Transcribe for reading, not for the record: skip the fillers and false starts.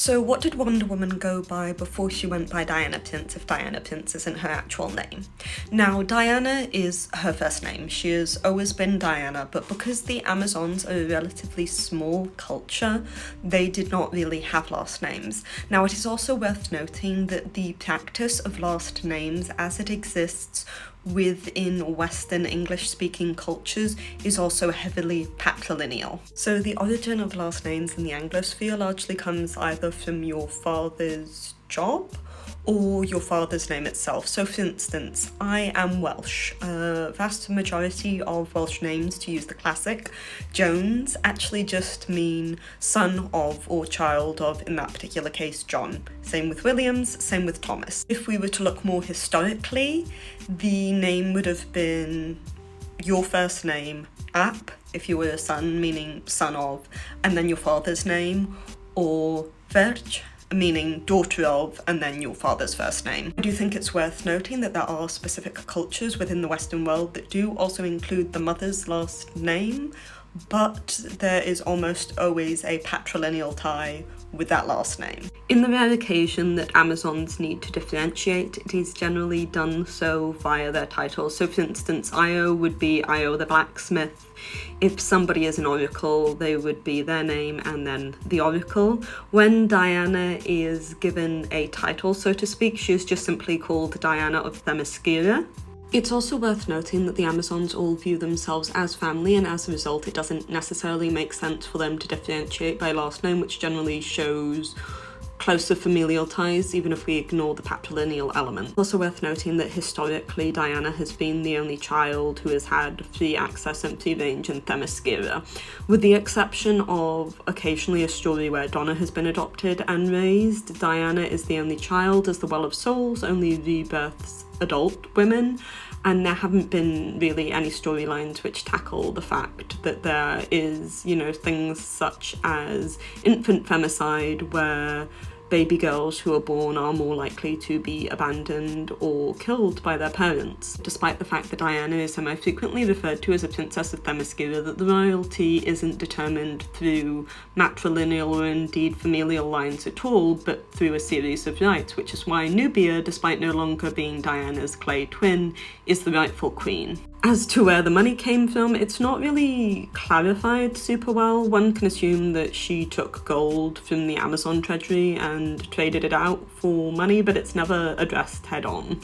So what did Wonder Woman go by before she went by Diana Prince, if Diana Prince isn't her actual name? Now, Diana is her first name. She has always been Diana, but because the Amazons are a relatively small culture, they did not really have last names. Now, it is also worth noting that the practice of last names as it exists within Western English-speaking cultures is also heavily patrilineal. So the origin of last names in the Anglosphere largely comes either from your father's job or your father's name itself. So for instance, I am Welsh. A vast majority of Welsh names, to use the classic, Jones, actually just mean son of or child of, in that particular case, John. Same with Williams, same with Thomas. If we were to look more historically, the name would have been your first name, Ap, if you were a son, meaning son of, and then your father's name, or Verge, meaning daughter of, and then your father's first name. I do think it's worth noting that there are specific cultures within the Western world that do also include the mother's last name, but there is almost always a patrilineal tie with that last name. In the rare occasion that Amazons need to differentiate, it is generally done so via their titles. So for instance, Io would be Io the blacksmith. If somebody is an oracle, they would be their name and then the oracle. When Diana is given a title, so to speak, she is just simply called Diana of Themyscira. It's also worth noting that the Amazons all view themselves as family, and as a result it doesn't necessarily make sense for them to differentiate by last name, which generally shows closer familial ties, even if we ignore the patrilineal element. It's also worth noting that historically Diana has been the only child who has had free access and free range in Themyscira, with the exception of occasionally a story where Donna has been adopted and raised. Diana is the only child, as the Well of Souls only rebirths adult women, and there haven't been really any storylines which tackle the fact that there is, things such as infant femicide, where baby girls who are born are more likely to be abandoned or killed by their parents. Despite the fact that Diana is semi-frequently referred to as a princess of Themyscira, that the royalty isn't determined through matrilineal or indeed familial lines at all, but through a series of rights, which is why Nubia, despite no longer being Diana's clay twin, is the rightful queen. As to where the money came from, it's not really clarified super well. One can assume that she took gold from the Amazon treasury and traded it out for money, but it's never addressed head on.